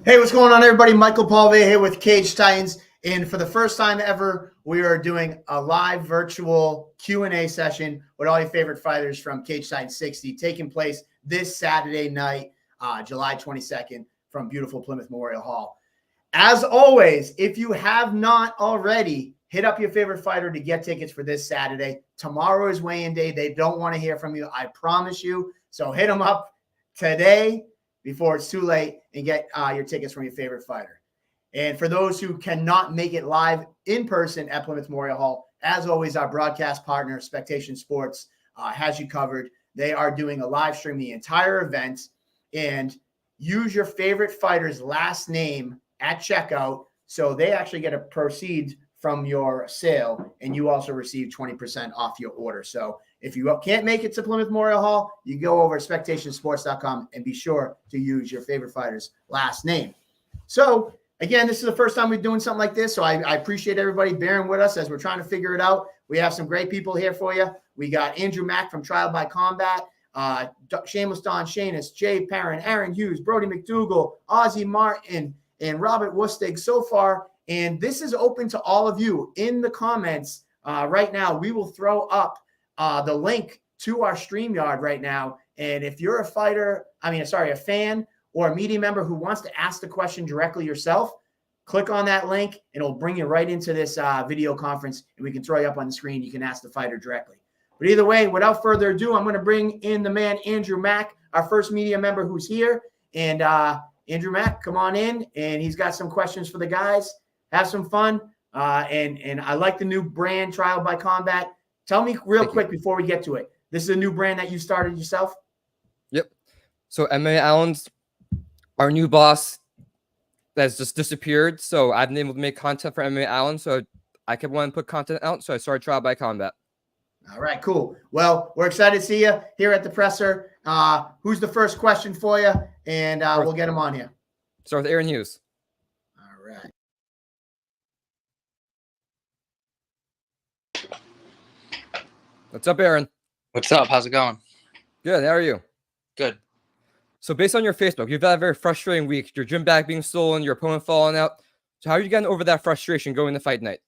Hey, what's going on, everybody? Michael Palve here with Cage Titans. And for the first time ever, we are doing a live virtual Q&A session with all your favorite fighters from Cage Titans 60, taking place this Saturday night, July 22nd, from beautiful Plymouth Memorial Hall. As always, if you have not already, hit up your favorite fighter to get tickets for this Saturday. Tomorrow is weigh-in day. They don't want to hear from you, I promise you. So hit them up today before it's too late and get your tickets from your favorite fighter. And for those who cannot make it live in person at Plymouth Memorial Hall, as always, our broadcast partner, Spectation Sports, has you covered. They are doing a live stream the entire event, and use your favorite fighter's last name at checkout, so they actually get a proceed from your sale, and you also receive 20% off your order. So if you can't make it to Plymouth Memorial Hall, you go over to spectationsports.com and be sure to use your favorite fighter's last name. So again, this is the first time we're doing something like this, so I appreciate everybody bearing with us as we're trying to figure it out. We have some great people here for you. We got Andrew Mack from Trial by Combat, Shameless Don Shanis, Jay Perrin, Aaron Hughes, Brody McDougal, Ozzie Martin, and Robert Wustig so far. And this is open to all of you. In the comments right now, we will throw up the link to our StreamYard right now. And if you're a fan or a media member who wants to ask the question directly yourself, click on that link and it'll bring you right into this video conference, and we can throw you up on the screen. You can ask the fighter directly. But either way, without further ado, I'm going to bring in the man, Andrew Mack, our first media member who's here. And Andrew Mack, come on in, and he's got some questions for the guys. Have some fun. And I like the new brand, Trial by Combat. Tell me real quick before we get to it. This is a new brand that you started yourself? Yep. So MMA Allen's our new boss that's just disappeared. So I've been able to make content for MMA Allen. So I kept wanting to put content out. So I started Trial by Combat. All right, cool. Well, we're excited to see you here at the presser. Who's the first question for you? And we'll get him on here. Start with Aaron Hughes. All right. What's up, Aaron? What's up? How's it going? Good. How are you? Good. So based on your Facebook, you've had a very frustrating week. Your gym bag being stolen, your opponent falling out. So how are you getting over that frustration going to fight night?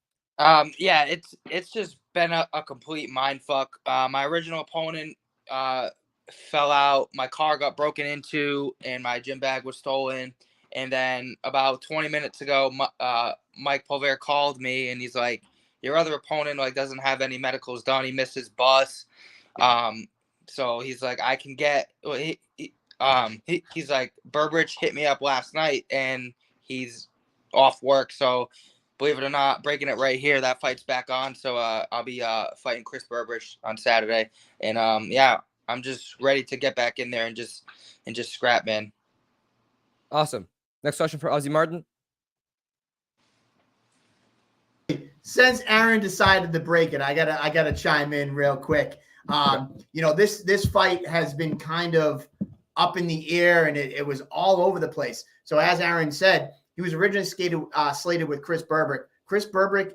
Yeah, it's just been a complete mind fuck. My original opponent fell out. My car got broken into, and my gym bag was stolen. And then about 20 minutes ago, Mike Pulver called me, and he's like, your other opponent doesn't have any medicals done. He missed his bus. So he's like, I can get. He's like, Burbridge hit me up last night, and he's off work. So believe it or not, breaking it right here, that fight's back on. So I'll be fighting Chris Burbridge on Saturday, and yeah, I'm just ready to get back in there and just scrap, man. Awesome. Next question for Ozzie Martin. Since Aaron decided to break it, I gotta chime in real quick. This fight has been kind of up in the air, and it was all over the place. So as Aaron said, he was originally slated with Chris Burbrick. Chris Burbrick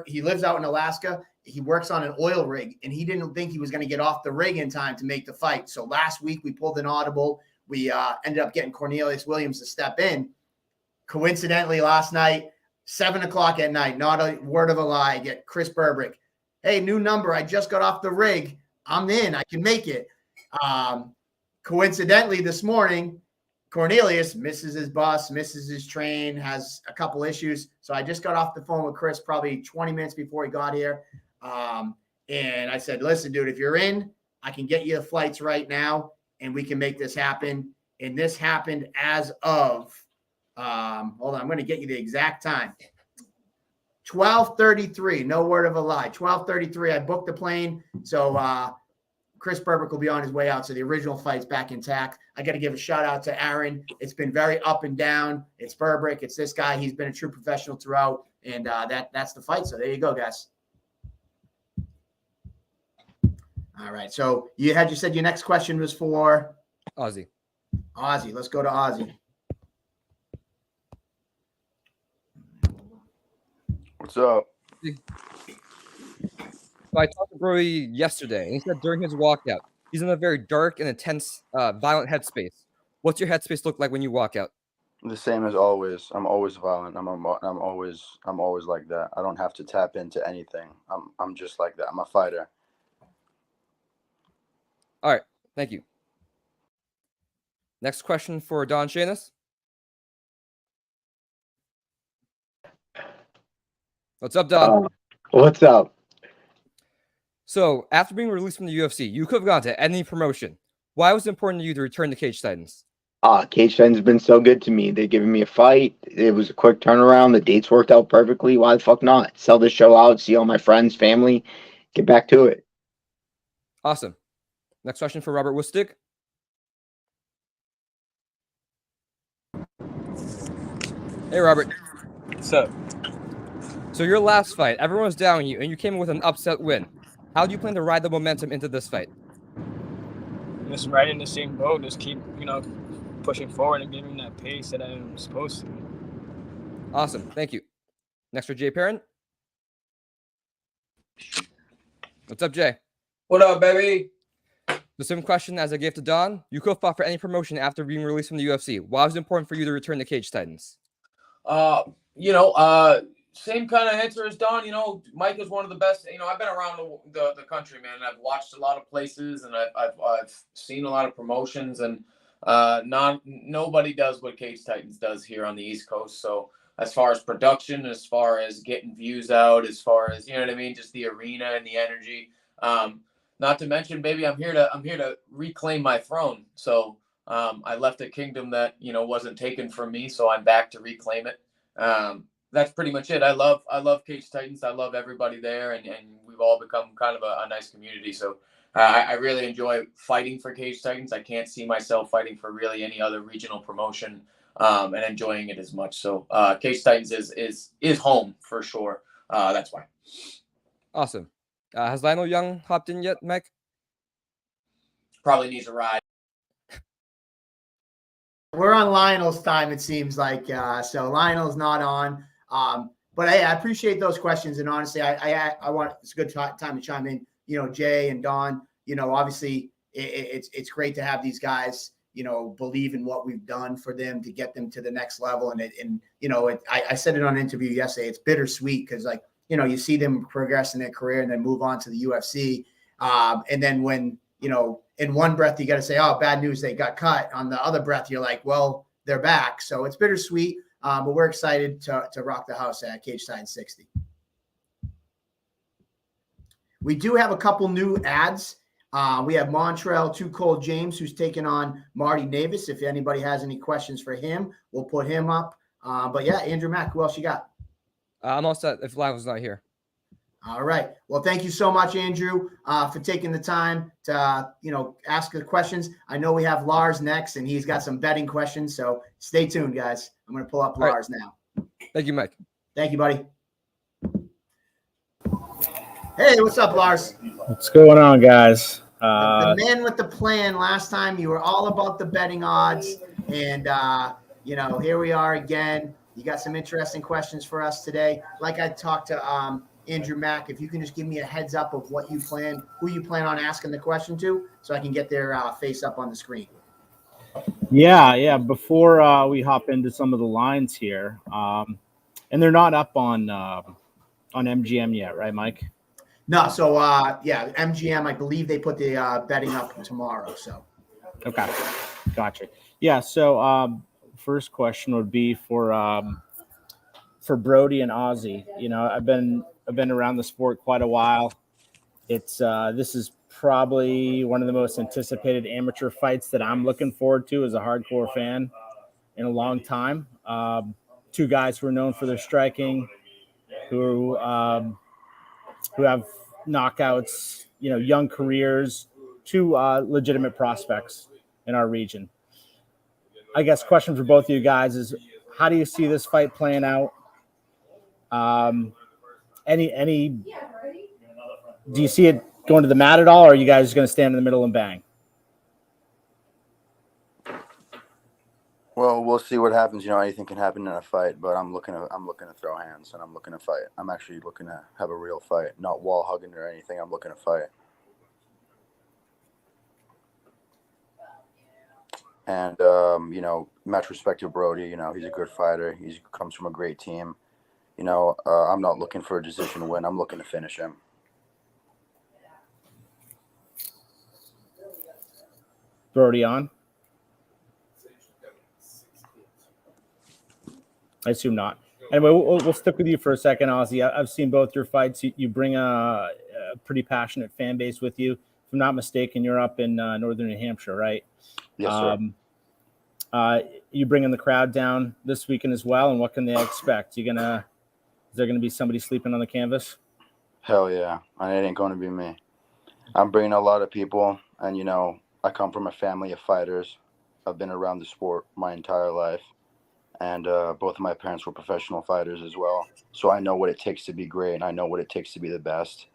he lives out in Alaska. He works on an oil rig, and he didn't think he was going to get off the rig in time to make the fight. So last week we pulled an audible. We ended up getting Cornelius Williams to step in. Coincidentally, last night, 7 o'clock at night, not a word of a lie, get Chris Burbrick. Hey, new number. I just got off the rig. I'm in. I can make it. Coincidentally, this morning, Cornelius misses his bus, misses his train, has a couple issues. So I just got off the phone with Chris probably 20 minutes before he got here. And I said, listen, dude, if you're in, I can get you the flights right now, and we can make this happen. And this happened as of, hold on, I'm going to get you the exact time. 12:33, no word of a lie. 12:33, I booked the plane. So Chris Burbrick will be on his way out. So the original fight's back intact. I got to give a shout out to Aaron. It's been very up and down. It's Burbrick. It's this guy. He's been a true professional throughout. And that's the fight. So there you go, guys. All right. So you said your next question was for Ozzie. Ozzie. Let's go to Ozzie. What's up? So I talked to Brody yesterday, and he said during his walkout, he's in a very dark and intense, violent headspace. What's your headspace look like when you walk out? The same as always. I'm always violent. I'm always like that. I don't have to tap into anything. I'm just like that. I'm a fighter. All right. Thank you. Next question for Don Shanis. What's up, Don? What's up? So, after being released from the UFC, you could have gone to any promotion. Why was it important to you to return to Cage Titans? Cage Titans has been so good to me. They're giving me a fight. It was a quick turnaround. The dates worked out perfectly. Why the fuck not? Sell this show out, see all my friends, family, get back to it. Awesome. Next question for Robert Wistig. Hey, Robert. What's up? So your last fight, everyone was down on you, and you came in with an upset win. How do you plan to ride the momentum into this fight? Just right in the same boat. Just keep, pushing forward and giving that pace that I'm supposed to. Awesome. Thank you. Next for Jay Perrin. What's up, Jay? What up, baby? The same question as I gave to Don. You could have fought for any promotion after being released from the UFC. Why was it important for you to return to Cage Titans? Same kind of answer as Don. Mike is one of the best. I've been around the country, man. I've watched a lot of places, and I've seen a lot of promotions, and nobody does what Cage Titans does here on the East Coast. So as far as production, as far as getting views out, as far as just the arena and the energy. Not to mention, baby, I'm here to reclaim my throne. So I left a kingdom that wasn't taken from me, so I'm back to reclaim it. That's pretty much it. I love Cage Titans. I love everybody there, and we've all become kind of a nice community. So I really enjoy fighting for Cage Titans. I can't see myself fighting for really any other regional promotion and enjoying it as much. So Cage Titans is home for sure. That's why. Awesome. Has Lionel Young hopped in yet, Mike? Probably needs a ride. We're on Lionel's time, it seems like. So Lionel's not on. But I appreciate those questions. And honestly, I want, it's a good time to chime in. Jay and Don, obviously it's great to have these guys, believe in what we've done for them to get them to the next level. I said it on an interview yesterday. It's bittersweet because you see them progress in their career and then move on to the UFC. And then when, in one breath, you got to say, oh, bad news, they got cut. On the other breath, you're like, well, they're back. So it's bittersweet, but we're excited to rock the house at Cage Titans 60. We do have a couple new ads. We have Montreal Too Cold James, who's taking on Marty Navis. If anybody has any questions for him, we'll put him up. But yeah, Andrew Mack, who else you got? I'm all set if Lionel's not here. All right. Well, thank you so much, Andrew, for taking the time to, ask the questions. I know we have Lars next, and he's got some betting questions. So stay tuned, guys. I'm going to pull up Lars now. Thank you, Mike. Thank you, buddy. Hey, what's up, Lars? What's going on, guys? The man with the plan. Last time you were all about the betting odds, and here we are again. You got some interesting questions for us today. Like I talked to Andrew Mack, if you can just give me a heads up of who you plan on asking the question to, so I can get their face up on the screen. Yeah. Before we hop into some of the lines here, and they're not up on MGM yet, right, Mike? No. So MGM, I believe they put the betting up tomorrow. So. Okay, gotcha. Yeah. So first question would be for Brody and Ozzy. I've been around the sport quite a while. This is probably one of the most anticipated amateur fights that I'm looking forward to as a hardcore fan in a long time. Two guys who are known for their striking, who have knockouts, young careers, two legitimate prospects in our region. I guess question for both of you guys is, how do you see this fight playing out? Do you see it going to the mat at all, or are you guys going to stand in the middle and bang? Well, we'll see what happens. Anything can happen in a fight, but I'm looking to throw hands, and I'm looking to fight. I'm actually looking to have a real fight, not wall hugging or anything. I'm looking to fight. And you know, much respect to Brody. You know, he's a good fighter. He comes from a great team. You know, I'm not looking for a decision win. I'm looking to finish him. Brody on? I assume not. Anyway, we'll stick with you for a second, Ozzy. I've seen both your fights. You bring a pretty passionate fan base with you. If I'm not mistaken, you're up in northern New Hampshire, right? Yes, sir. You bringing the crowd down this weekend as well, and what can they expect? Is there gonna be somebody sleeping on the canvas? Hell yeah, and it ain't going to be me. I'm bringing a lot of people, and you know, I come from a family of fighters. I've been around the sport my entire life, and both of my parents were professional fighters as well. So I know what it takes to be great, and I know what it takes to be the best.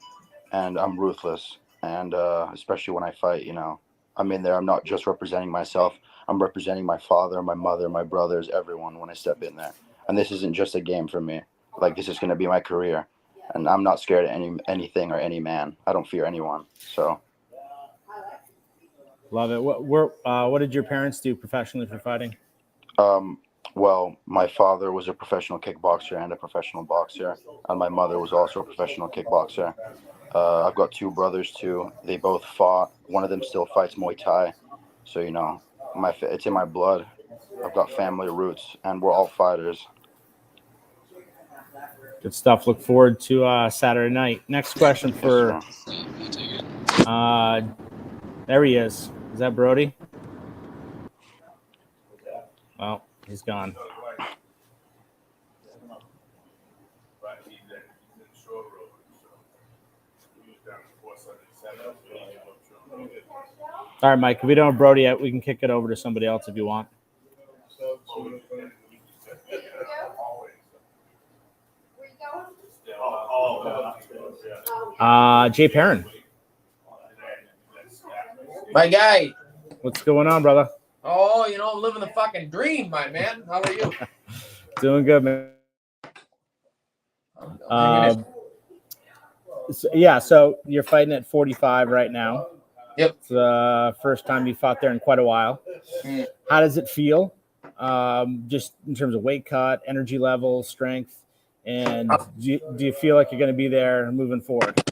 And I'm ruthless, and especially when I fight, you know, I'm in there. I'm not just representing myself. I'm representing my father, my mother, my brothers, everyone when I step in there. And this isn't just a game for me. Like, this is going to be my career, and I'm not scared of anything or any man. I don't fear anyone. So. Love it. What did your parents do professionally for fighting? Well, my father was a professional kickboxer and a professional boxer, and my mother was also a professional kickboxer. I've got two brothers too. They both fought. One of them still fights Muay Thai. So, you know, it's in my blood. I've got family roots, and we're all fighters. Good stuff. Look forward to Saturday night. Next question for there he is. Is that Brody? Well, he's gone. All right, Mike, if we don't have Brody yet, we can kick it over to somebody else if you want. Jay Perrin. My guy. What's going on, brother? Oh, you know, I'm living the fucking dream, my man. How are you? Doing good, man. So you're fighting at 45 right now. Yep. It's the first time you fought there in quite a while. How does it feel? Just in terms of weight cut, energy level, strength, and do you feel like you're going to be there moving forward?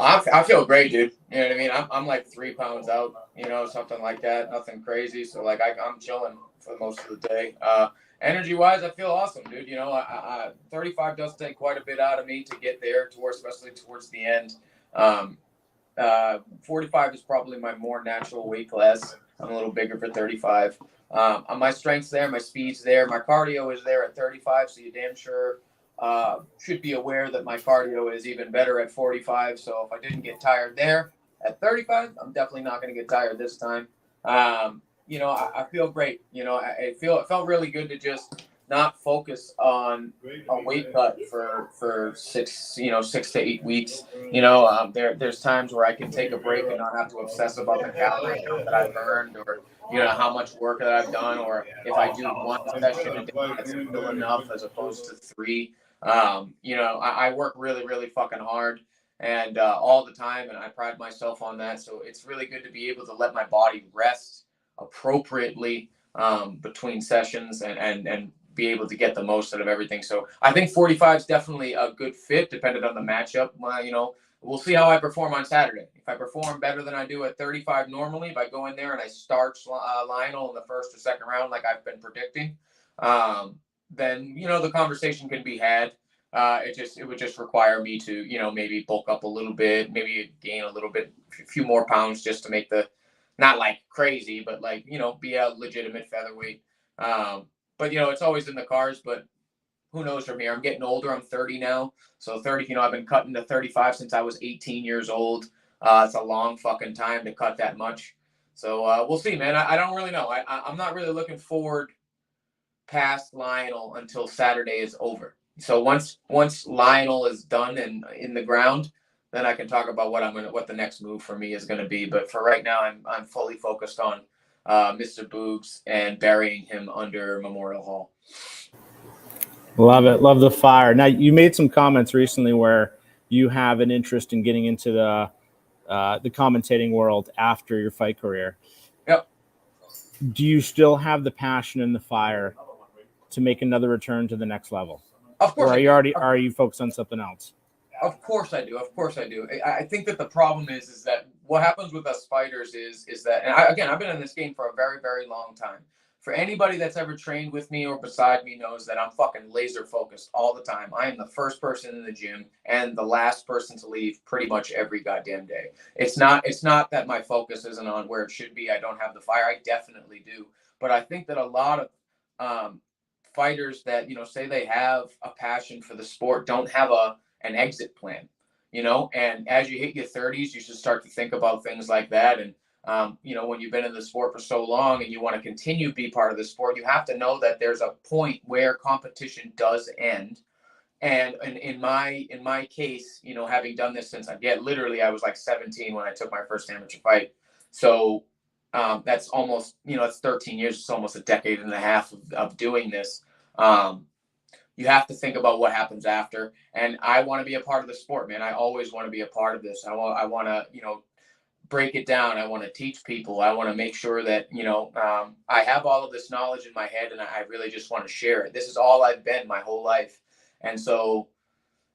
I feel great, dude. You know what I mean? I'm like 3 pounds out, you know, something like that. Nothing crazy. So like I'm chilling for most of the day. Energy wise, I feel awesome, dude. You know, 35 does take quite a bit out of me to get there, especially towards the end. 45 is probably my more natural weight class. I'm a little bigger for 35. My strength's there, my speed's there, my cardio is there at 35. So you damn sure should be aware that my cardio is even better at 45. So if I didn't get tired there at 35, I'm definitely not going to get tired this time. You know, I feel great. You know, it felt really good to just not focus on a weight cut for 6 to 8 weeks. You know, there's times where I can take a break and not have to obsess about the calorie count that I've burned, or you know how much work that I've done, or if I do one session a day, that's still enough as opposed to 3. You know, I work really, really fucking hard and all the time, and I pride myself on that. So it's really good to be able to let my body rest appropriately between sessions and be able to get the most out of everything. So I think 45 is definitely a good fit, depending on the matchup. You know, we'll see how I perform on Saturday. If I perform better than I do at 35 normally, if I go in there and I starch Lionel in the first or second round, like I've been predicting, then, you know, the conversation can be had. It would just require me to, you know, maybe bulk up a little bit, maybe gain a little bit, a few more pounds just to make not like crazy, but like, you know, be a legitimate featherweight. But, you know, it's always in the cards, but who knows from here? I'm getting older. I'm 30 now. So 30, you know, I've been cutting to 35 since I was 18 years old. It's a long fucking time to cut that much. So we'll see, man. I don't really know. I'm not really looking forward past Lionel until Saturday is over. So once Lionel is done and in the ground, then I can talk about what the next move for me is gonna be. But for right now, I'm fully focused on Mr. Boogs and burying him under Memorial Hall. Love it. Love the fire. Now, you made some comments recently where you have an interest in getting into the commentating world after your fight career. Yep. do you still have the passion and the fire to make another return to the next level? Of course. Or are you focused on something else? Of course I do. Of course I do. I think that the problem is that what happens with us fighters is that, and I've been in this game for a very, very long time. For anybody that's ever trained with me or beside me knows that I'm fucking laser focused all the time. I am the first person in the gym and the last person to leave pretty much every goddamn day. It's not that my focus isn't on where it should be. I don't have the fire. I definitely do. But I think that a lot of fighters that, say they have a passion for the sport don't have an exit plan, and as you hit your 30s, you should start to think about things like that. And when you've been in the sport for so long and you want to continue to be part of the sport, you have to know that there's a point where competition does end. And in my case, having done this since I was like 17 when I took my first amateur fight. So that's almost, it's 13 years. It's almost a decade and a half of doing this. You have to think about what happens after. And I want to be a part of the sport, man. I always want to be a part of this. I want to, break it down. I want to teach people. I want to make sure that, I have all of this knowledge in my head and I really just want to share it. This is all I've been my whole life. And so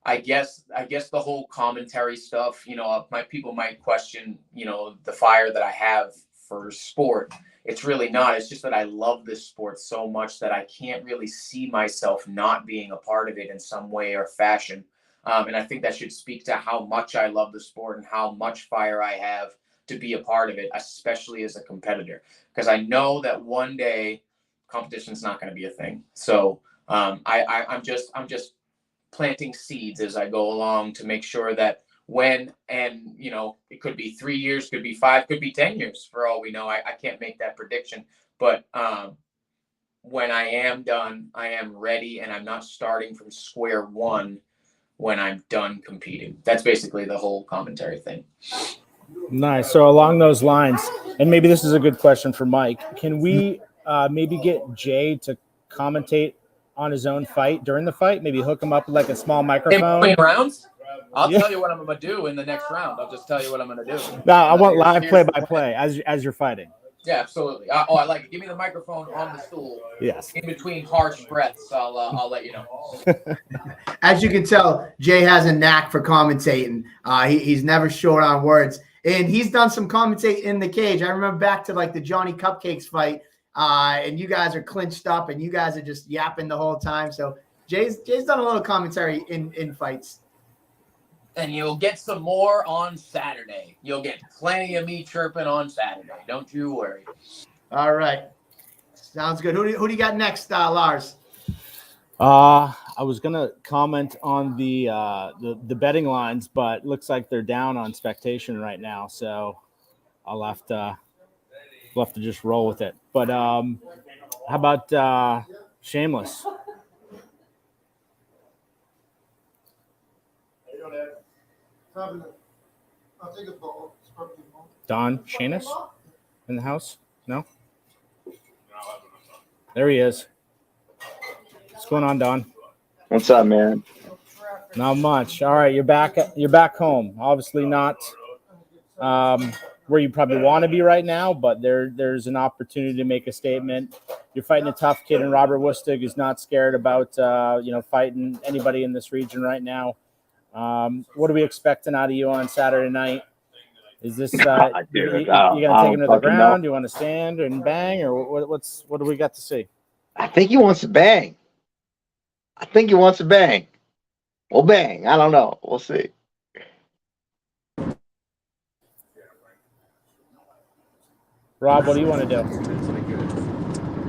I guess the whole commentary stuff, my people might question, the fire that I have for sport. It's really not. It's just that I love this sport so much that I can't really see myself not being a part of it in some way or fashion. And I think that should speak to how much I love the sport and how much fire I have to be a part of it, especially as a competitor, because I know that one day competition's not going to be a thing. So I'm just planting seeds as I go along to make sure that it could be 3 years, could be 5, could be 10 years for all we know. I can't make that prediction, but when I am done, I am ready and I'm not starting from square one when I'm done competing. That's basically the whole commentary thing. Nice. So along those lines, and maybe this is a good question for Mike, can we maybe get Jay to commentate on his own fight during the fight? Maybe hook him up with like a small microphone. In between rounds? I'll tell you what I'm going to do in the next round. I'll just tell you what I'm going to do. No, I want live play-by-play as you're fighting. Yeah, absolutely. I like it. Give me the microphone on the stool. Yes. In between harsh breaths, I'll let you know. As you can tell, Jay has a knack for commentating. He's never short on words. And he's done some commentating in the cage. I remember back to like the Johnny Cupcakes fight, and you guys are clinched up and you guys are just yapping the whole time. So Jay's done a little commentary in fights. And you'll get some more on Saturday. You'll get plenty of me chirping on Saturday. Don't you worry. All right. Sounds good. Who do you got next, Lars? I was gonna comment on the betting lines, but it looks like they're down on Spectation right now, so I'll have to just roll with it. But how about Shameless? Don Shamus in the house? No? There he is. What's going on, Don? What's up, man? Not much. All right, you're back home. Obviously not where you probably want to be right now, but there's an opportunity to make a statement. You're fighting a tough kid in Robert Lustig, who's not scared about fighting anybody in this region right now. What are we expecting out of you on Saturday night? Is this you gonna take him to the ground? Do you want to stand and bang, or what do we got to see? I think he wants to bang. We'll bang. I don't know. We'll see. Rob, what do you want to do?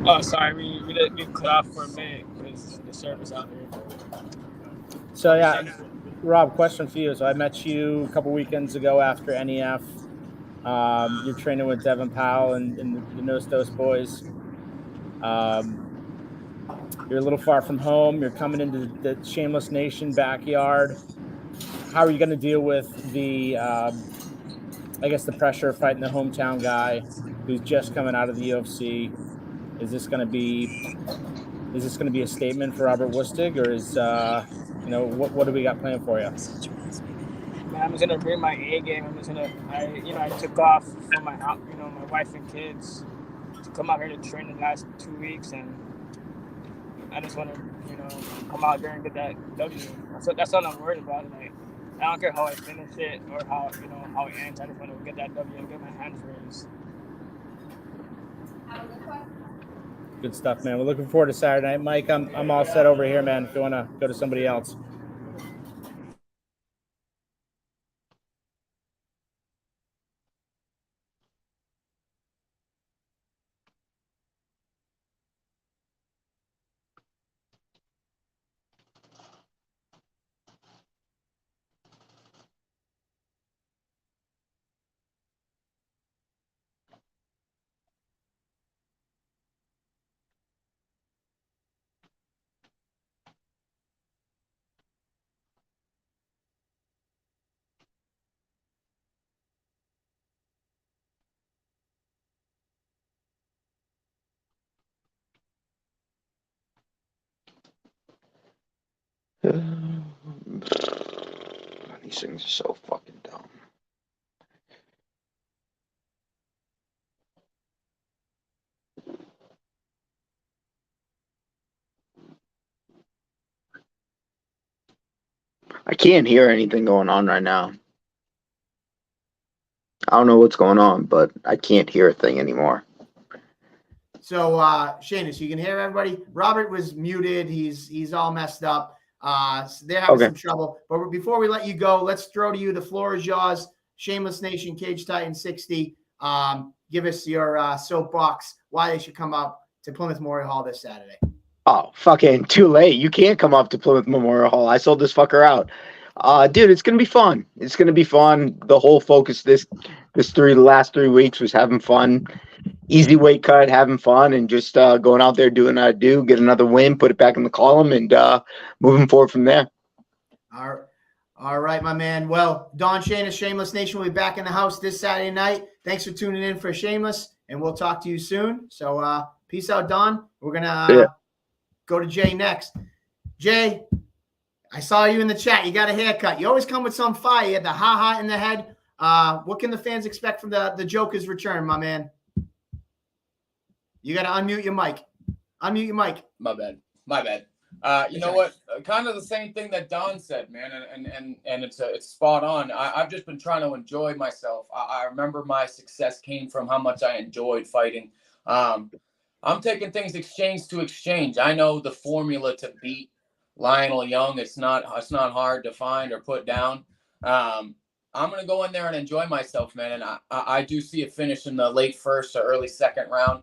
Oh, sorry, we cut off for a minute because the service out here. So yeah, Rob, question for you. So I met you a couple weekends ago after NEF. You're training with Devin Powell and the Nos Dos boys. You're a little far from home. You're coming into the Shameless Nation backyard. How are you going to deal with the the pressure of fighting the hometown guy who's just coming out of the UFC? Is this going to be a statement for Robert Lustig, or is what do we got planned for you? I'm just gonna bring my A game. I took off from my wife and kids to come out here to train the last 2 weeks, and I just want to, come out there and get that W. That's all I'm worried about. Like, I don't care how I finish it or how it ends. I just want to get that W and get my hands raised. Good stuff, man. We're looking forward to Saturday night. Mike, I'm all set over here, man. If you want to go to somebody else. These things are so fucking dumb. I can't hear anything going on right now. I don't know what's going on, but I can't hear a thing anymore. So, Seamus, you can hear everybody. Robert was muted. He's all messed up. So they're having some trouble. But before we let you go, let's throw to you. The floor is yours. Shameless Nation, Cage Titan 60. Give us your soapbox why they should come up to Plymouth Memorial Hall this Saturday. Oh, fucking too late. You can't come up to Plymouth Memorial Hall. I sold this fucker out. Dude, it's going to be fun. It's going to be fun. The whole focus the last 3 weeks was having fun. Easy weight cut, having fun, and just going out there doing what I do, get another win, put it back in the column, and moving forward from there. All right, my man. Well, Don Shamus, Shameless Nation will be back in the house this Saturday night. Thanks for tuning in for Shameless, and we'll talk to you soon. So peace out, Don. We're going to go to Jay next. Jay, I saw you in the chat. You got a haircut. You always come with some fire. You had the ha-ha in the head. What can the fans expect from the Joker's return, my man? You got to unmute your mic. Unmute your mic. My bad. You know what? Kind of the same thing that Don said, man, and it's spot on. I've just been trying to enjoy myself. I remember my success came from how much I enjoyed fighting. I'm taking things exchange to exchange. I know the formula to beat Lionel Young. It's not hard to find or put down. I'm gonna go in there and enjoy myself, man. And I do see a finish in the late first or early second round.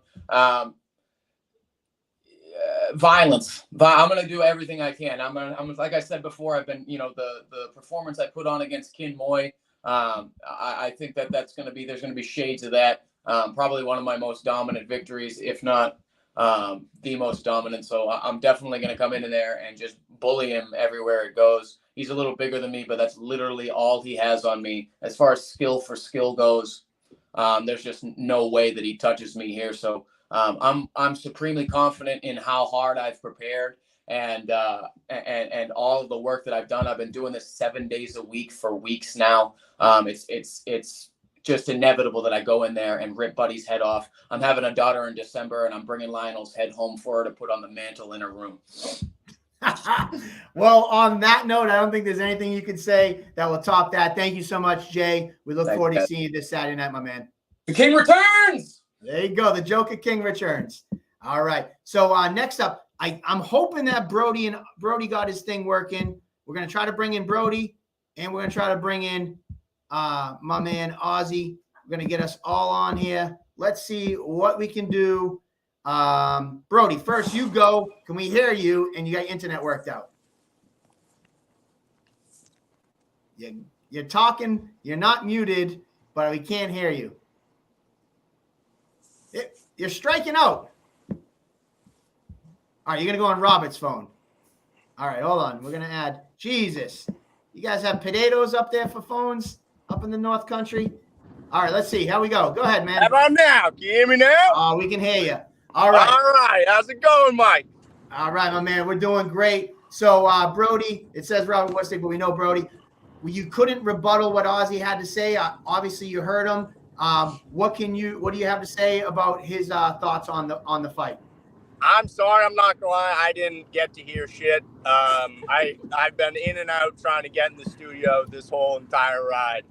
Violence. I'm gonna do everything I can. I'm like I said before. I've been, the performance I put on against Kin Moy. I think there's gonna be shades of that. Probably one of my most dominant victories, if not the most dominant. So I'm definitely gonna come in there and just bully him everywhere it goes. He's a little bigger than me, but that's literally all he has on me. As far as skill for skill goes, there's just no way that he touches me here. So I'm supremely confident in how hard I've prepared and all of the work that I've done. I've been doing this 7 days a week for weeks now. It's just inevitable that I go in there and rip Buddy's head off. I'm having a daughter in December, and I'm bringing Lionel's head home for her to put on the mantle in her room. Well, on that note, I don't think there's anything you can say that will top that. Thank you so much, Jay. We look forward to seeing you this Saturday night, my man. The King returns! There you go. The Joker King returns. All right. So next up, I'm hoping that Brody got his thing working. We're going to try to bring in Brody, and we're going to try to bring in my man Ozzy. We're going to get us all on here. Let's see what we can do. Brody, first you go. Can we hear you? And you got your internet worked out. You're talking. You're not muted, but we can't hear you. You're striking out. All right, you're going to go on Robert's phone. All right, hold on. We're going to add. Jesus. You guys have potatoes up there for phones up in the North Country? All right, let's see. How we go? Go ahead, man. How about now? Can you hear me now? We can hear you. All right. All right. How's it going, Mike? All right, my man. We're doing great. So, Brody, it says Robert Westick, but we know Brody. You couldn't rebuttal what Ozzy had to say. Obviously, you heard him. What do you have to say about his thoughts on the fight? I'm sorry, I'm not gonna lie, I didn't get to hear shit. I've been in and out trying to get in the studio this whole entire ride.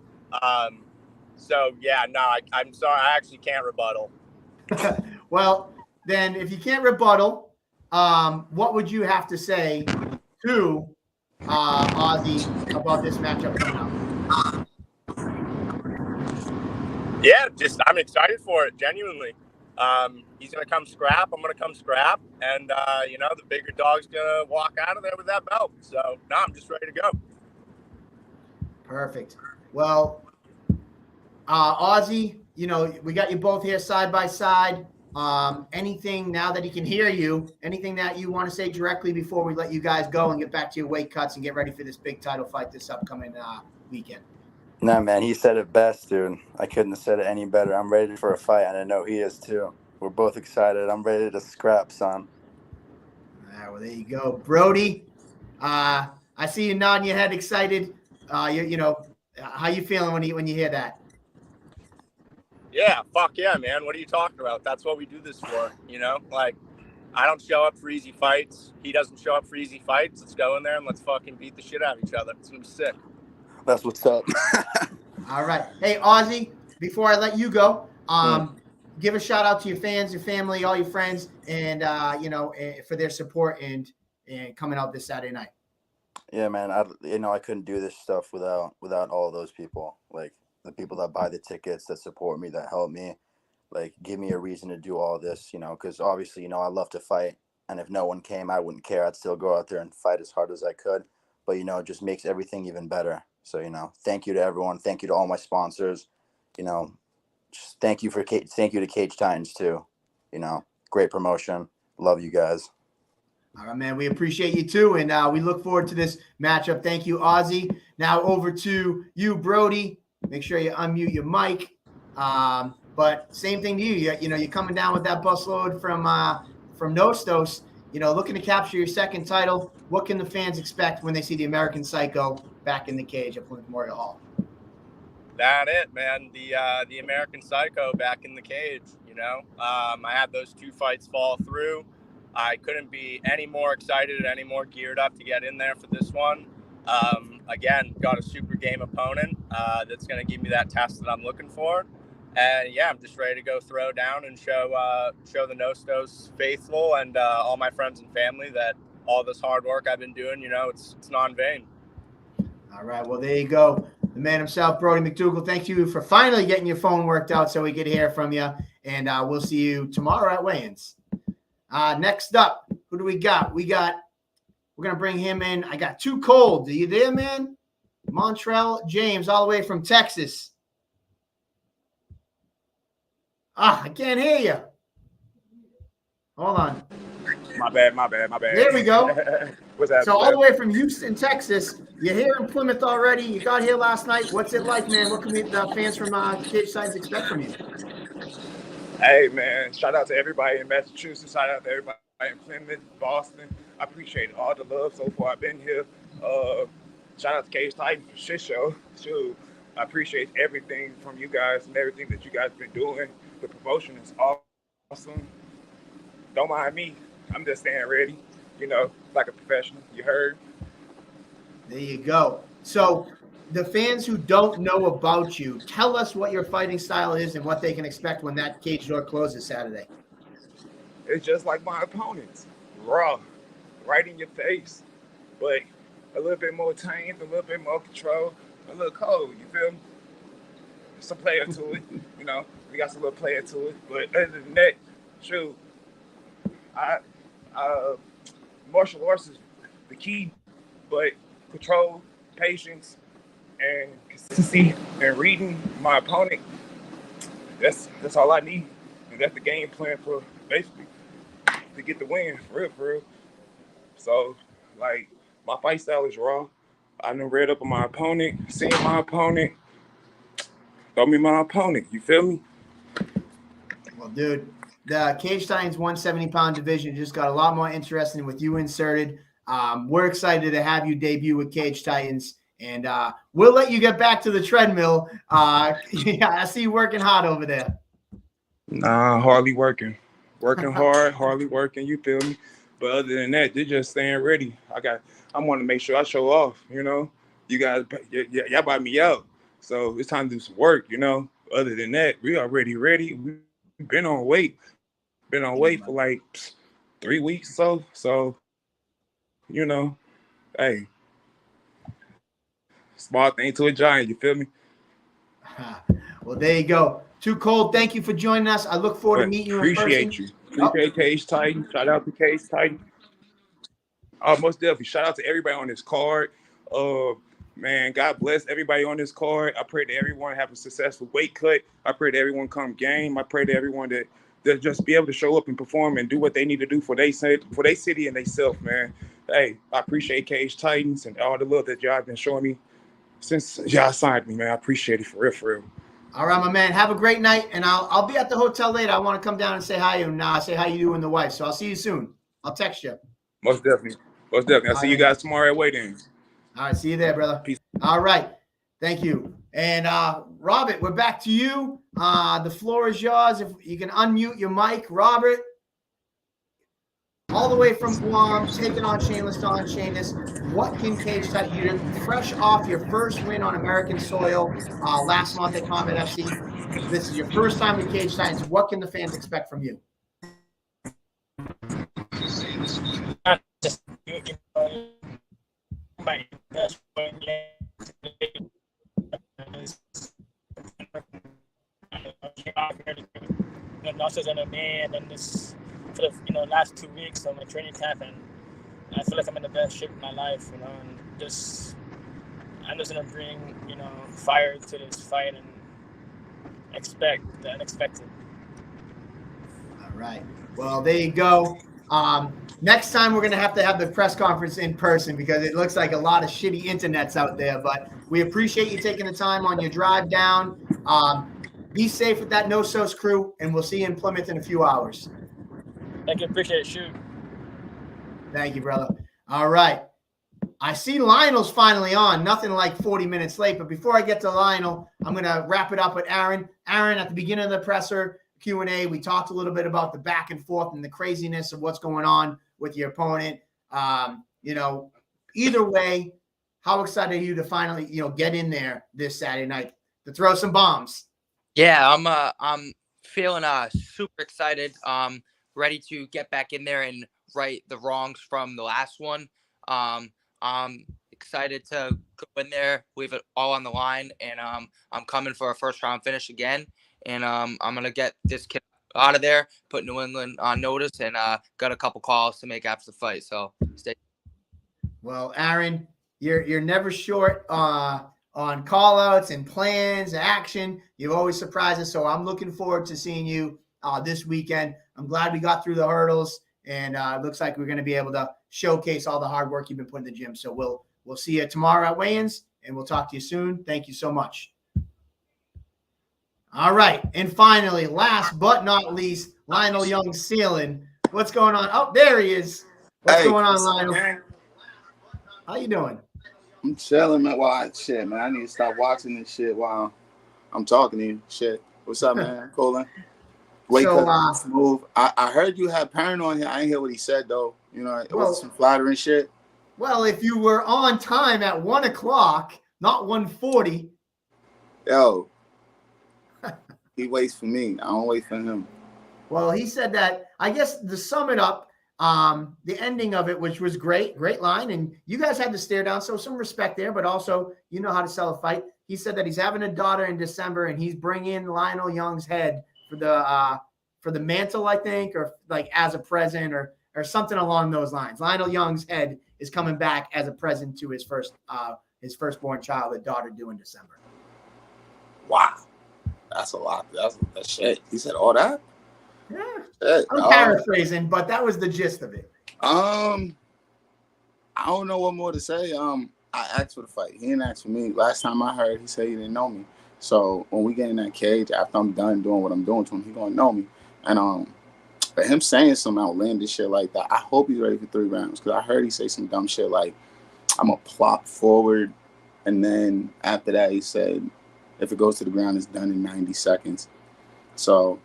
So yeah, no, I'm sorry, I actually can't rebuttal. Well, then if you can't rebuttal, what would you have to say to Ozzy about this matchup coming up? Yeah, just I'm excited for it, genuinely. He's gonna come scrap, I'm gonna come scrap, and the bigger dog's gonna walk out of there with that belt. So no, I'm just ready to go. Perfect. Well, Ozzy, we got you both here side by side. Anything now that he can hear you, anything that you want to say directly before we let you guys go and get back to your weight cuts and get ready for this big title fight this upcoming weekend? No, man, he said it best, dude. I couldn't have said it any better. I'm ready for a fight, and I know he is too. We're both excited. I'm ready to scrap, son. All right, well, there you go. Brody, I see you nodding your head excited. How you feeling when you hear that? Yeah, fuck yeah, man. What are you talking about? That's what we do this for, Like, I don't show up for easy fights. He doesn't show up for easy fights. Let's go in there and let's fucking beat the shit out of each other. It's going to be sick. That's what's up. All right. Hey, Ozzy, before I let you go, give a shout out to your fans, your family, all your friends, and, for their support and coming out this Saturday night. Yeah, man. I couldn't do this stuff without all those people. Like, the people that buy the tickets, that support me, that help me, like, give me a reason to do all this, because obviously, I love to fight. And if no one came, I wouldn't care. I'd still go out there and fight as hard as I could. But, it just makes everything even better. So, thank you to everyone. Thank you to all my sponsors. Just thank you to Cage Titans too. Great promotion. Love you guys. All right, man. We appreciate you too. And we look forward to this matchup. Thank you, Ozzy. Now over to you, Brody. Make sure you unmute your mic. But same thing to you. You're coming down with that busload from Nostos. Looking to capture your second title. What can the fans expect when they see the American Psycho back in the cage at Plymouth Memorial Hall? That it, man. The American Psycho back in the cage. I had those 2 fights fall through. I couldn't be any more excited, any more geared up to get in there for this one. Again, got a super game opponent that's going to give me that test that I'm looking for. And yeah, I'm just ready to go throw down and show the Nostos faithful and all my friends and family that all this hard work I've been doing, it's not in vain. All right, well, there you go. The man himself, Brody McDougal. Thank you for finally getting your phone worked out so we could hear from you. And we'll see you tomorrow at weigh-ins. Next up, who do we got? We're going to bring him in. I got Too Cold. Are you there, man? Montrell James, all the way from Texas. I can't hear you. Hold on. My bad. There we go. What's that? So all the way from Houston, Texas. You're here in Plymouth already. You got here last night. What's it like, man? What can the fans from Cage Titans expect from you? Hey, man. Shout out to everybody in Massachusetts. Shout out to everybody in Plymouth, Boston. I appreciate all the love so far. I've been here. Shout out to Cage Titans for shit show. Shoot. I appreciate everything from you guys and everything that you guys been doing. The promotion is awesome. Don't mind me. I'm just staying ready, like a professional. You heard? There you go. So the fans who don't know about you, tell us what your fighting style is and what they can expect when that cage door closes Saturday. It's just like my opponents. Raw, right in your face, but a little bit more tamed, a little bit more control, a little cold, you feel me? Some player to it, we got some little player to it. But other than that, shoot, martial arts is the key, but control, patience, and consistency, and reading my opponent, that's all I need. And that's the game plan for basically to get the win, for real. So, like, my fight style is raw. I done read up on my opponent, seen my opponent, throw me my opponent, you feel me? Well, dude, the Cage Titans 170-pound division just got a lot more interesting with you inserted. We're excited to have you debut with Cage Titans, And we'll let you get back to the treadmill. Yeah, I see you working hard over there. Nah, hardly working. Working hard, hardly working, you feel me? But other than that, they're just staying ready. I want to make sure I show off, you know? You guys, y'all brought me out. So it's time to do some work, you know? Other than that, we already ready. We've been on weight. Been on weight for like 3 weeks or so. So, you know, hey, small thing to a giant, you feel me? Well, there you go. Too Cold, thank you for joining us. I look forward to meeting you in person. Appreciate you. Appreciate Cage Titan. Shout out to Cage Titan. Most definitely. Shout out to everybody on this card. Man, God bless everybody on this card. I pray that everyone have a successful weight cut. I pray that everyone come game. I pray that everyone that just be able to show up and perform and do what they need to do for they city and they self, man. Hey, I appreciate Cage Titans and all the love that y'all have been showing me since y'all signed me, man. I appreciate it for real, for real. All right, my man. Have a great night, and I'll be at the hotel later. I want to come down and say hi and say hi to you and the wife. So I'll see you soon. I'll text you. Most definitely. Most definitely. I'll see you guys tomorrow at weigh-ins. All right, see you there, brother. Peace. All right, thank you. And Robert, we're back to you. The floor is yours. If you can unmute your mic, Robert. All the way from Guam, taking on Shameless Don Shameless. What can Cage Titan? You're fresh off your first win on American soil last month at Combat FC. This is your first time with Cage Titans. What can the fans expect from you? Just, you know, my best friend, nurses and a man, and this for the last 2 weeks of my training camp, and I feel like I'm in the best shape of my life, and I'm just gonna bring fire to this fight and expect the unexpected. All right. Well, there you go. Next time we're going to have the press conference in person because it looks like a lot of shitty internets out there, but we appreciate you taking the time on your drive down. Be safe with that No Sauce crew, and we'll see you in Plymouth in a few hours. Thank you. Appreciate it. Shoot. Thank you, brother. All right. I see Lionel's finally on. Nothing like 40 minutes late, but before I get to Lionel, I'm going to wrap it up with Aaron. Aaron, at the beginning of the presser Q&A, we talked a little bit about the back and forth and the craziness of what's going on with your opponent. Either way, how excited are you to finally, get in there this Saturday night to throw some bombs? Yeah, I'm feeling super excited. Ready to get back in there and right the wrongs from the last one. I'm excited to go in there, leave it all on the line, and I'm coming for a first round finish again. And I'm gonna get this kid out of there, put New England on notice, and got a couple calls to make after the fight. So stay. Well, Aaron, you're never short on call outs and plans, action. You always surprise us. So I'm looking forward to seeing you this weekend. I'm glad we got through the hurdles, and it looks like we're going to be able to showcase all the hard work you've been putting in the gym. So we'll see you tomorrow at weigh-ins, and we'll talk to you soon. Thank you so much. All right. And finally, last but not least, Lionel Young-Sealand. What's going on? Oh, there he is. What's going on, Lionel? How you doing? I'm chilling, man. Shit, man. I need to stop watching this shit while I'm talking to you. Shit. What's up, man? Colin? Wake up, smooth. I heard you had Perrin on here. I didn't hear what he said, though. It was some flattering shit. Well, if you were on time at 1 o'clock, not 1:40. Yo. He waits for me. I don't wait for him. Well, he said that, I guess, to sum it up, the ending of it, which was great line, and you guys had to stare down, so some respect there, but also you know how to sell a fight. He said that he's having a daughter in December, and he's bringing Lionel Young's head for the mantle, I think, or like as a present or something along those lines. Lionel Young's head is coming back as a present to his firstborn child, a daughter due in December. Wow. That's a lot. That's shit. He said all that? Yeah. Shit. I'm paraphrasing, but that was the gist of it. I don't know what more to say. I asked for the fight. He didn't ask for me. Last time I heard, he said he didn't know me. So when we get in that cage, after I'm done doing what I'm doing to him, he gonna know me. And but him saying some outlandish shit like that, I hope he's ready for 3 rounds. Because I heard he say some dumb shit like, I'm gonna plop forward And then after that, he said, if it goes to the ground, it's done in 90 seconds. So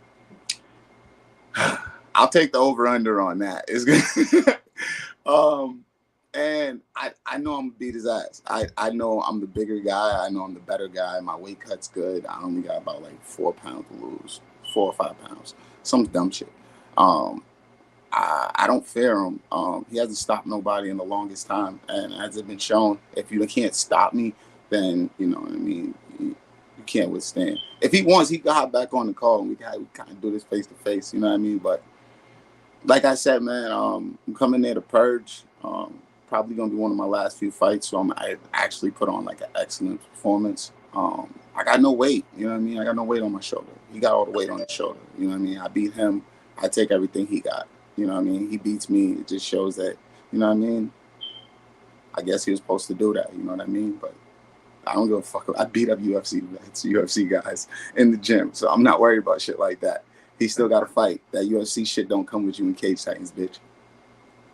I'll take the over-under on that. It's good. And I know I'm going to beat his ass. I know I'm the bigger guy. I know I'm the better guy. My weight cut's good. I only got about like 4 pounds to lose, 4 or 5 pounds. Some dumb shit. I don't fear him. He hasn't stopped nobody in the longest time. And as it's been shown, if you can't stop me, then, you know what I mean, you can't withstand. If he wants, he can hop back on the call and we kind of do this face to face, you know what I mean? But like I said, man, I'm coming there to purge. Probably going to be one of my last few fights. So I actually put on like an excellent performance. I got no weight, you know what I mean? I got no weight on my shoulder. He got all the weight on his shoulder, you know what I mean? I beat him. I take everything he got, you know what I mean? He beats me. It just shows that, you know what I mean? I guess he was supposed to do that, you know what I mean? But I don't give a fuck. I beat up UFC guys in the gym, so I'm not worried about shit like that. He still got to fight. That UFC shit don't come with you in Cage Titans, bitch.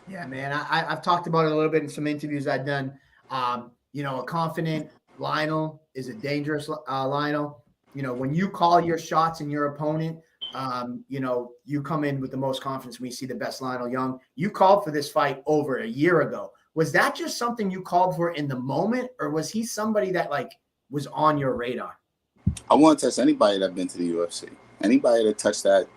Yeah, man. I've talked about it a little bit in some interviews I've done. You know, a confident Lionel is a dangerous Lionel. You know, when you call your shots and your opponent, you know, you come in with the most confidence. We see the best Lionel Young. You called for this fight over a year ago. Was that just something you called for in the moment, or was he somebody that like was on your radar? I want to test anybody that been to the UFC. Anybody that touched that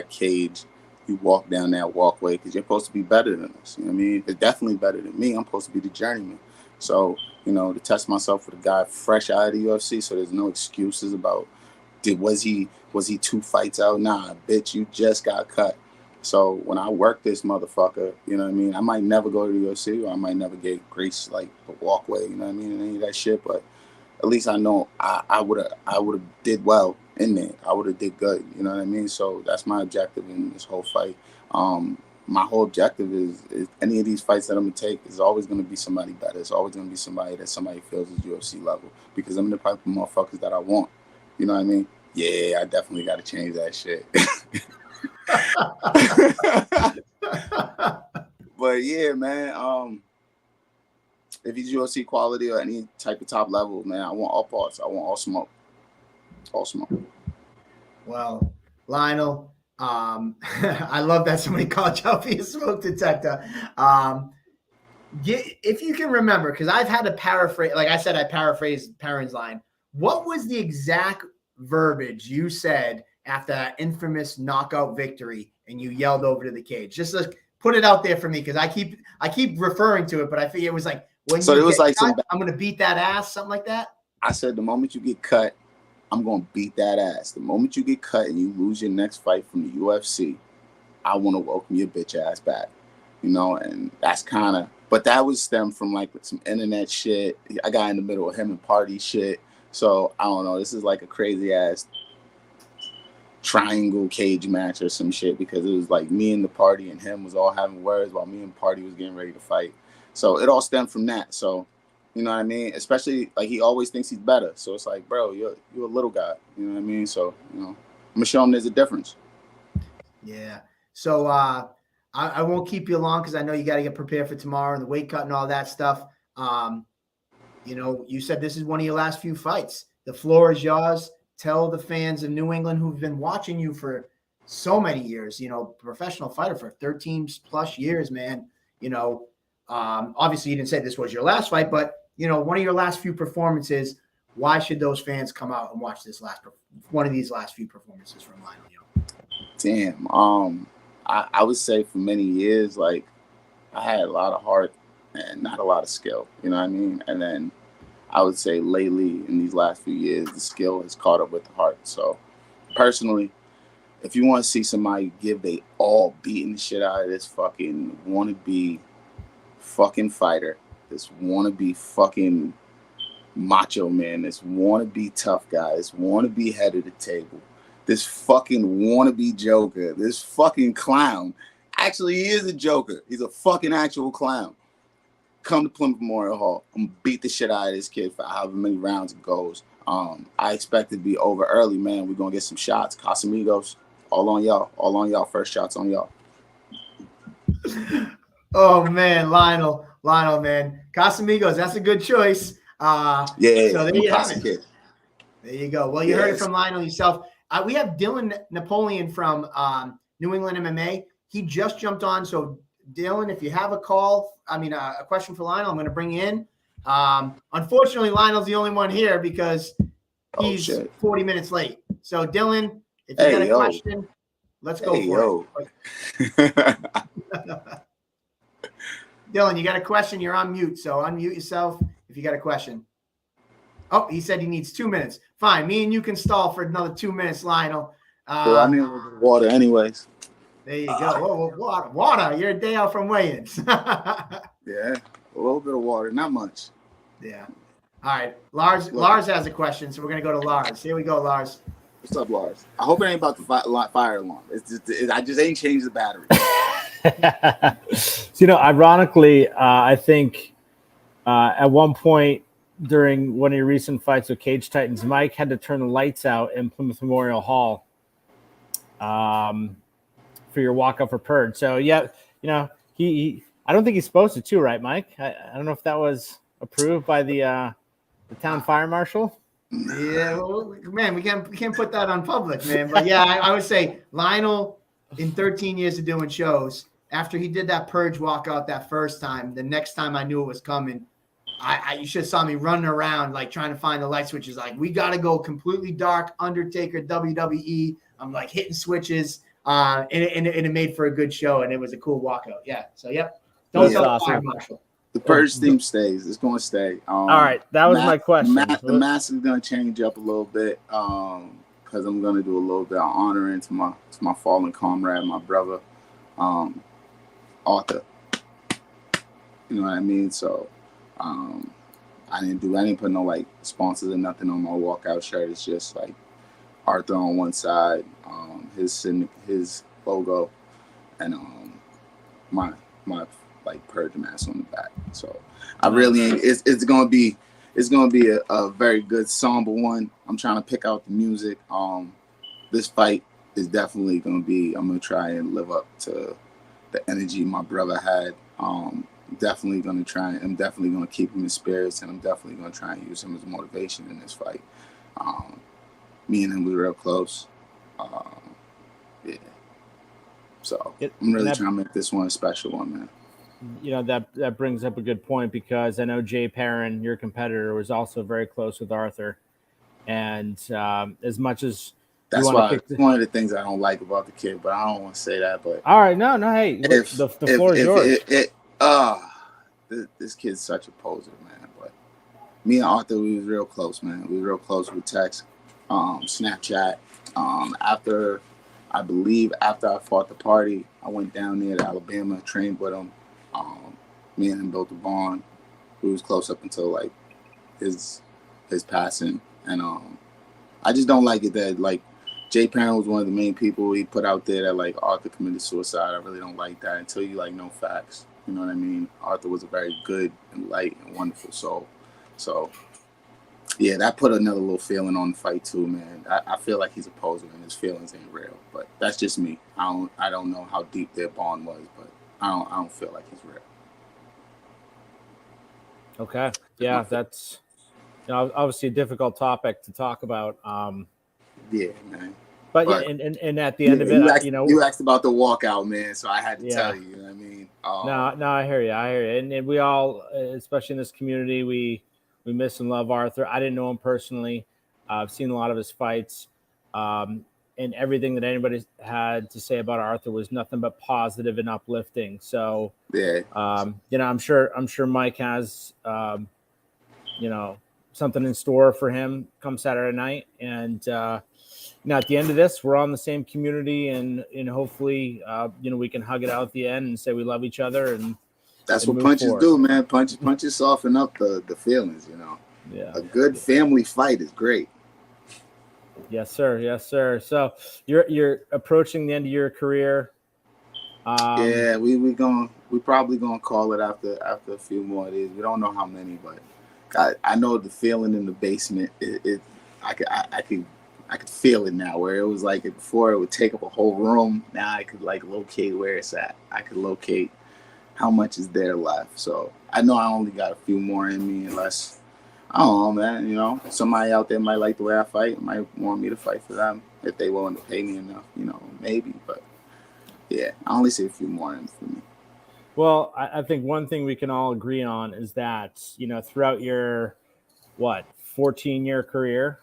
cage, you walk down that walkway because you're supposed to be better than us. You know what I mean? It's definitely better than me. I'm supposed to be the journeyman. So, you know, to test myself with a guy fresh out of the UFC, so there's no excuses about was he 2 fights out? Nah, bitch, you just got cut. So when I work this motherfucker, you know what I mean? I might never go to the UFC, or I might never get grace like a walkway, you know what I mean, and any of that shit. But at least I know I would have did well in there. I would have did good, you know what I mean? So that's my objective in this whole fight. My whole objective is any of these fights that I'm gonna take is always gonna be somebody better. It's always gonna be somebody that somebody feels is UFC level, because I'm the type of motherfuckers that I want. You know what I mean? Yeah, I definitely got to change that shit. But yeah, man. If he's UFC quality or any type of top level, man, I want all parts. I want all smoke. All smoke. Well, Lionel, I love that somebody called you out for your smoke detector. If you can remember, because I've had to paraphrase, like I said, I paraphrased Perrin's line. What was the exact verbiage you said after that infamous knockout victory and you yelled over to the cage? Just put it out there for me, because I keep referring to it, but I think it was like, when so you it was like cut, I'm going to beat that ass, something like that. I said, the moment you get cut, I'm going to beat that ass. The moment you get cut and you lose your next fight from the UFC, I want to welcome your bitch ass back. You know, and that's kind of, but that was stemmed from like some internet shit. I got in the middle of him and party shit. So I don't know. This is like a crazy ass triangle cage match or some shit, because it was like me and the party and him was all having words while me and party was getting ready to fight. So it all stemmed from that. So, you know what I mean? Especially like he always thinks he's better. So it's like, bro, you're a little guy. You know what I mean? So, you know, I'm gonna show him there's a difference. Yeah. So I won't keep you long, because I know you got to get prepared for tomorrow and the weight cut and all that stuff. You know, you said this is one of your last few fights. The floor is yours. Tell the fans of New England who've been watching you for so many years, you know, professional fighter for 13 plus years, man. You know, obviously you didn't say this was your last fight, but, you know, one of your last few performances. Why should those fans come out and watch one of these last few performances from Lionel Young? Damn. I would say for many years, like, I had a lot of heart and not a lot of skill, you know what I mean? And then I would say lately, in these last few years, the skill has caught up with the heart. So personally, if you want to see somebody give they all beating the shit out of this fucking wannabe fucking fighter, this wannabe fucking macho man, this wannabe tough guy, this wannabe head of the table, this fucking wannabe joker, this fucking clown. Actually, he is a joker. He's a fucking actual clown. Come to Plymouth Memorial Hall. I'm gonna beat the shit out of this kid for however many rounds it goes. I expect it to be over early, man. We're gonna get some shots. Casamigos, all on y'all. All on y'all. First shots on y'all. Oh man, Lionel, man. Casamigos, that's a good choice. Yeah, So there I'm a you have classic it. kid. There you go. Well, you heard it Yes. from Lionel yourself. We have Dylan Napoleon from New England MMA. He just jumped on. So, Dylan, if you have a question for Lionel, I'm going to bring you in. Unfortunately, Lionel's the only one here because he's shit. 40 minutes late. So, Dylan, if you got a question, let's go for it. Dylan, you got a question? You're on mute. So, unmute yourself if you got a question. Oh, he said he needs 2 minutes. Fine. Me and you can stall for another 2 minutes, Lionel. I need a little bit of water anyways. There you go. Water. You're a day out from weigh-ins. Yeah, a little bit of water, not much. Yeah. All right. Lars has a question, so we're going to go to Lars. Here we go, Lars. What's up, Lars? I hope it ain't about the fire alarm. I just ain't changed the battery. So, ironically, I think at one point during one of your recent fights with Cage Titans, Mike had to turn the lights out in Plymouth Memorial Hall for your walkout for Purge. So, yeah, he I don't think he's supposed to too, right, Mike? I don't know if that was approved by the town fire marshal. Yeah, well, man, we can't put that on public, man. But yeah, I would say Lionel, in 13 years of doing shows, after he did that Purge walkout that first time, the next time I knew it was coming, you should have saw me running around like trying to find the light switches. Like, we got to go completely dark, Undertaker, WWE. I'm like hitting switches, and it made for a good show, and it was a cool walkout. Yeah. So yep. Don't tell the fire marshal. The Purge theme stays. It's going to stay. All right, that was my question. The mask is going to change up a little bit because I'm going to do a little bit of honoring to my fallen comrade, my brother, Arthur. You know what I mean? So I didn't put no like sponsors or nothing on my walkout shirt. It's just like Arthur on one side, his logo, and my like Purge mask on the back. So I really ain't. It's gonna be a very good somber one. I'm trying to pick out the music. This fight is definitely gonna be. I'm gonna try and live up to the energy my brother had. Definitely gonna try. I'm definitely gonna keep him in spirits, and I'm definitely gonna try and use him as motivation in this fight. Me and him, we were real close. Yeah. So I'm really trying to make this one a special one, man. That brings up a good point because I know Jay Perrin, your competitor, was also very close with Arthur, and as much as that's why one of the things I don't like about the kid, but I don't want to say that. But all right, no, hey, the floor is yours. This kid's such a poser, man. But me and Arthur, we was real close, man. We were real close with text, Snapchat. After I fought the party, I went down there to Alabama, trained with him. Me and him built a bond. We was close up until like his passing, and I just don't like it that like Jay Perrin was one of the main people he put out there that like Arthur committed suicide. I really don't like that until you like know facts. You know what I mean? Arthur was a very good and light and wonderful soul. So yeah, that put another little feeling on the fight too, man. I feel like he's a poser and his feelings ain't real, but that's just me. I don't know how deep their bond was, but I don't feel like he's real. Okay. Yeah, that's obviously a difficult topic to talk about. Yeah, man. But yeah, and at the end of it, you asked about the walkout, man, so I had to tell you. You know what I mean? No, I hear you. And we all, especially in this community, we miss and love Arthur. I didn't know him personally. I've seen a lot of his fights, and everything that anybody had to say about Arthur was nothing but positive and uplifting. So yeah, I'm sure Mike has something in store for him come Saturday night, and at the end of this, we're on the same community, and hopefully we can hug it out at the end and say we love each other. And that's what punches do, man. Punches soften up the feelings, Yeah, a good family fight is great. Yes, sir. Yes, sir. So you're approaching the end of your career. Yeah, we probably gonna call it after a few more days. We don't know how many, but I know the feeling in the basement. I could feel it now. Where it was like before, it would take up a whole room. Now I could like locate where it's at. I could locate how much is there left. So I know I only got a few more in me, unless I don't know, man. You know, somebody out there might like the way I fight, might want me to fight for them if they willing to pay me enough. You know, maybe. But yeah, I only see a few more in for me. Well, I think one thing we can all agree on is that, you know, throughout your 14-year career,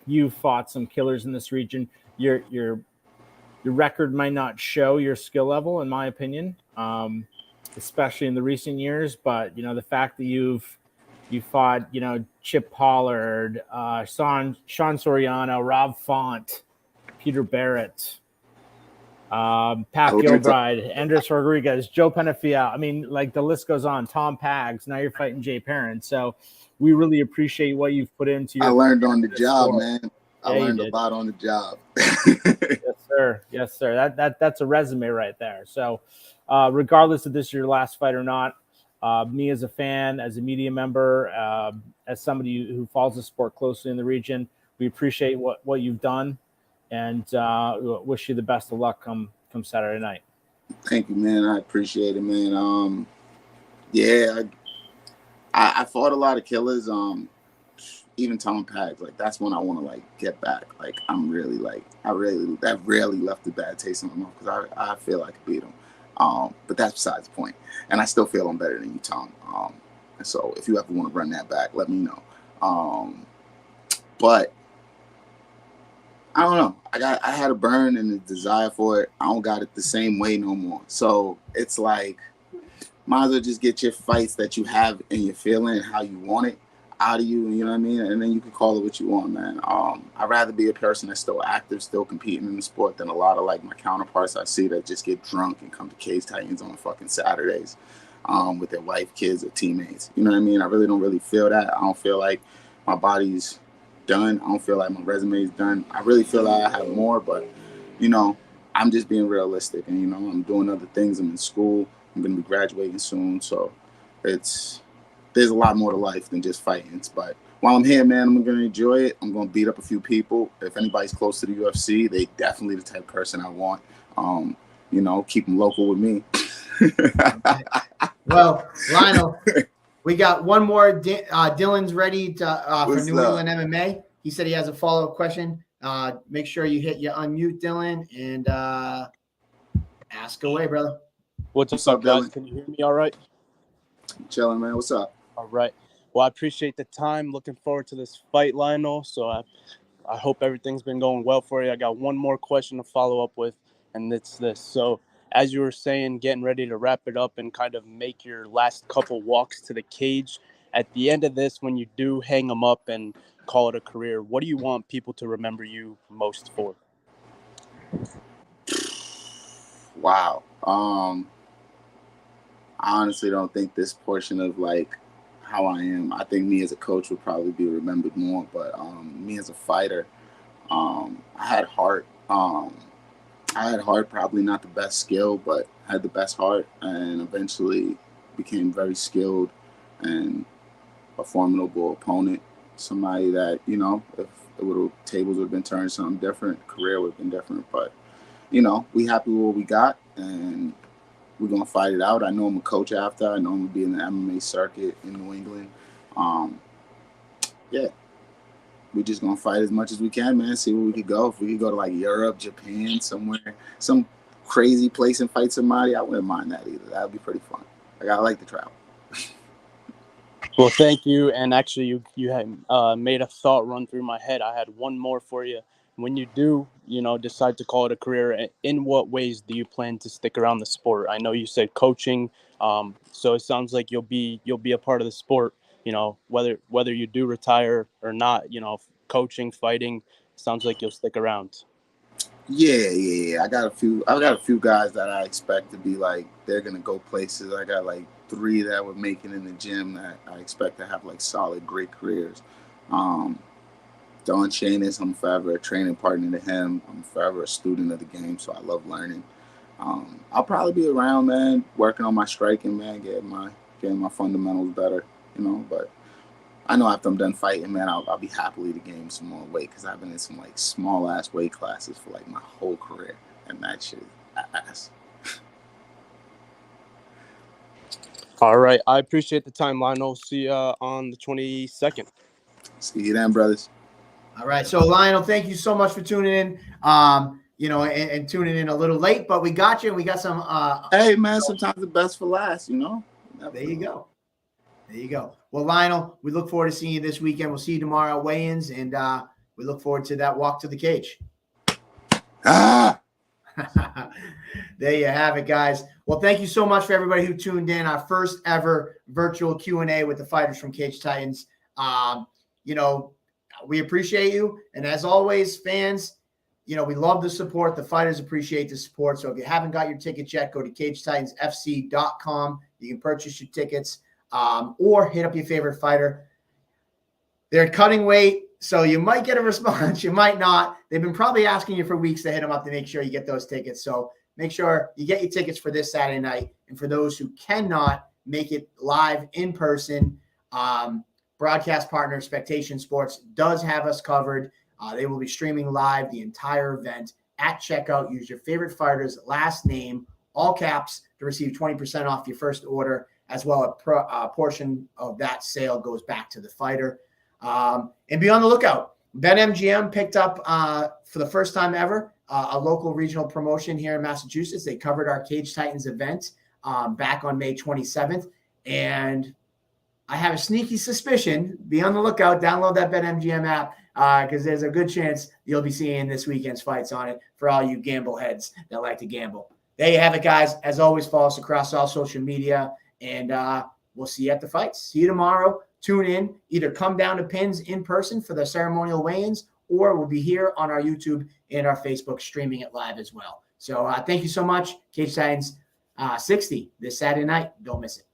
you fought some killers in this region. Your record might not show your skill level, in my opinion, especially in the recent years. But you know, the fact that you fought, you know, Chip Pollard, Sean Soriano, Rob Font, Peter Barrett, Pat Gilbride, Andres Rodriguez, Joe Penafiel. I mean, like the list goes on. Tom Pags. Now you're fighting Jay Perrin. So we really appreciate what you've put into your. I learned on the job, man. Yeah, I learned a lot on the job. Yes, sir. Yes, sir. That's a resume right there. So, regardless if this is your last fight or not, me as a fan, as a media member, as somebody who follows the sport closely in the region, we appreciate what you've done, and wish you the best of luck come Saturday night. Thank you, man. I appreciate it, man. Yeah, I fought a lot of killers. Even Tom Pags, like that's when I want to like get back. Like I'm really like that really left a bad taste in my mouth because I feel I could beat him. But that's besides the point. And I still feel I'm better than you, Tom. And so if you ever want to run that back, let me know. But I don't know. I had a burn and a desire for it. I don't got it the same way no more. So it's like might as well just get your fights that you have and you're feeling how you want it out of you, you know what I mean? And then you can call it what you want, man. I'd rather be a person that's still active, still competing in the sport than a lot of like my counterparts I see that just get drunk and come to Cage Titans on fucking Saturdays with their wife, kids, or teammates. You know what I mean? I really don't feel that. I don't feel like my body's done. I don't feel like my resume is done. I really feel like I have more, but you know, I'm just being realistic, and you know, I'm doing other things. I'm in school. I'm gonna be graduating soon, so there's a lot more to life than just fighting. But while I'm here, man, I'm going to enjoy it. I'm going to beat up a few people. If anybody's close to the UFC, they definitely the type of person I want. You know, keep them local with me. Well, Lionel, we got one more. Dylan's ready to for New England MMA. He said he has a follow-up question. Make sure you unmute Dylan and ask away, brother. What's up, guys? Dylan? Can you hear me all right? Chilling, man. What's up? All right. Well, I appreciate the time. Looking forward to this fight, Lionel. So I hope everything's been going well for you. I got one more question to follow up with, and it's this. So as you were saying, getting ready to wrap it up and kind of make your last couple walks to the cage, at the end of this, when you do hang them up and call it a career, what do you want people to remember you most for? Wow. I honestly don't think this portion of like how I am. I think me as a coach would probably be remembered more, but me as a fighter, I had heart. Probably not the best skill, but had the best heart, and eventually became very skilled and a formidable opponent. Somebody that, you know, if tables would have been turned, something different, career would have been different. But you know, we happy with what we got, and we're going to fight it out. I know I'm a coach after. I know I'm going to be in the MMA circuit in New England. Yeah, we're just going to fight as much as we can, man, see where we could go. If we could go to, like, Europe, Japan, somewhere, some crazy place and fight somebody, I wouldn't mind that either. That would be pretty fun. Like, I like to travel. Well, thank you. And actually, you had made a thought run through my head. I had one more for you. When you do, you know, decide to call it a career, in what ways do you plan to stick around the sport? I know you said coaching, so it sounds like you'll be a part of the sport. You know, whether you do retire or not, you know, coaching, fighting, sounds like you'll stick around. Yeah. I got a few guys that I expect to be like they're gonna go places. I got like 3 that were making in the gym that I expect to have like solid, great careers. Don Chanis, I'm forever a training partner to him. I'm forever a student of the game, so I love learning. I'll probably be around, man, working on my striking, man, getting my fundamentals better, you know. But I know after I'm done fighting, man, I'll be happily to gain some more weight because I've been in some like small ass weight classes for like my whole career, and that shit is ass. All right. I appreciate the time, Lionel. See you on the 22nd. See you then, brothers. All right. So Lionel, thank you so much for tuning in. And tuning in a little late, but we got you. And we got some. Hey, man, sometimes the best for last, you know? There you go. There you go. Well, Lionel, we look forward to seeing you this weekend. We'll see you tomorrow at weigh-ins, and we look forward to that walk to the cage. Ah! There you have it, guys. Well, thank you so much for everybody who tuned in. Our first ever virtual Q&A with the fighters from Cage Titans. We appreciate you. And as always, fans, we love the support. The fighters appreciate the support. So if you haven't got your tickets yet, go to CageTitansFC.com. You can purchase your tickets or hit up your favorite fighter. They're cutting weight, so you might get a response. You might not. They've been probably asking you for weeks to hit them up to make sure you get those tickets. So make sure you get your tickets for this Saturday night. And for those who cannot make it live in person, broadcast partner Spectation Sports does have us covered. They will be streaming live the entire event. At checkout, use your favorite fighter's last name, all caps, to receive 20% off your first order, as well as a portion of that sale goes back to the fighter. And be on the lookout. BetMGM picked up, for the first time ever, a local regional promotion here in Massachusetts. They covered our Cage Titans event back on May 27th. And I have a sneaky suspicion. Be on the lookout. Download that BetMGM app because there's a good chance you'll be seeing this weekend's fights on it for all you gamble heads that like to gamble. There you have it, guys. As always, follow us across all social media, and we'll see you at the fights. See you tomorrow. Tune in. Either come down to Pins in person for the ceremonial weigh-ins, or we'll be here on our YouTube and our Facebook streaming it live as well. So thank you so much. Cage Titans 60 this Saturday night. Don't miss it.